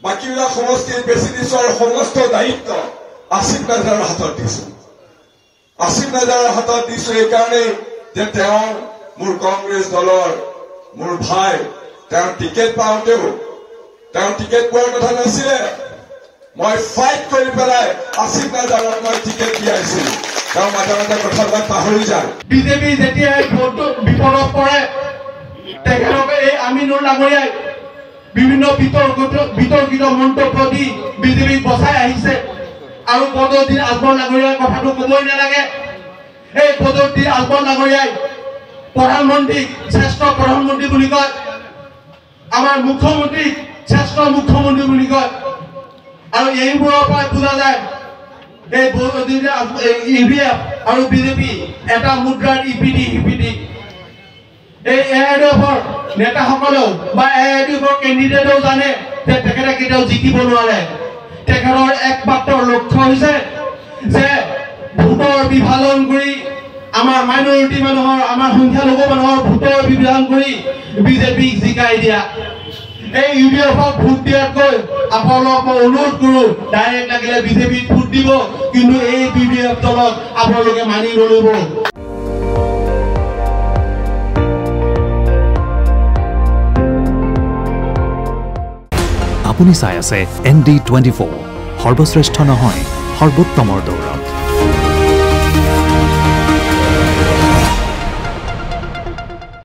বাকীবিলাক সমষ্টিত বেছি দিছো আৰু সমস্ত দায়িত্ব আসিফ নাজাৰৰ হাতত দিছো। আসিফ নাজাৰৰ হাতত দিছো এইকাৰণে যে তেওঁ মোৰ কংগ্ৰেছ দলৰ মোৰ ভাই, তেওঁ টিকেট পাওঁতেও তেওঁ টিকেট পোৱাৰ কথা নাছিলে। মই ফাইট কৰি পেলাই আসিফ নাজাৰক মই টিকেট দিয়াইছিলো। তেওঁ মাজে মাজে কথাবিলাক পাহৰি যায়। বিজেপি যেতিয়া ভোটটো বিপদত পৰে তেখেতকে এই আমিনুল ডাঙৰীয়াই বিভিন্ন বিতৰ্কিত মন্তব্য দি বিজেপিক বচাই আহিছে। আৰু বদৰুদ্দিন আজমল ডাঙৰীয়াৰ কথাটো ক'বই নালাগে। এই বদৰুদ্দিন আজমল ডাঙৰীয়াই প্ৰধানমন্ত্ৰীক শ্ৰেষ্ঠ প্ৰধানমন্ত্ৰী বুলি কয়, আমাৰ মুখ্যমন্ত্ৰীক শ্ৰেষ্ঠ মুখ্যমন্ত্ৰী বুলি কয়। আৰু এইবোৰৰ পৰা বুজা যায় এই ইউডিএফ আৰু বিজেপি এটা মুদ্ৰাৰ ইপিঠি সিপিঠি। এই এআইডিএফৰ নেতাসকলেও বা এআইডিএফৰ কেণ্ডিডেটেও জানে যে তেখেতে কেতিয়াও জিকিব নোৱাৰে। তেখেতৰ একমাত্ৰ লক্ষ্য হৈছে যে ভোটৰ বিভাজন কৰি আমাৰ মাইনৰিটি মানুহৰ, আমাৰ সংখ্যালঘু মানুহৰ ভোটৰ বিভাজন কৰি বিজেপিক জিকাই দিয়া। এই ইউডিএফক ভোট দিয়াতকৈ আপোনালোকক মই অনুৰোধ কৰোঁ, ডাইৰেক্ট লাগিলে বিজেপিত ভোট দিব, কিন্তু এই ইউডিএফ দলক আপোনালোকে মানি নল'ব। আপুনি চাই আছে ND24, সৰ্বশ্ৰেষ্ঠ নহয় সৰ্বোত্তমৰ দৌৰত।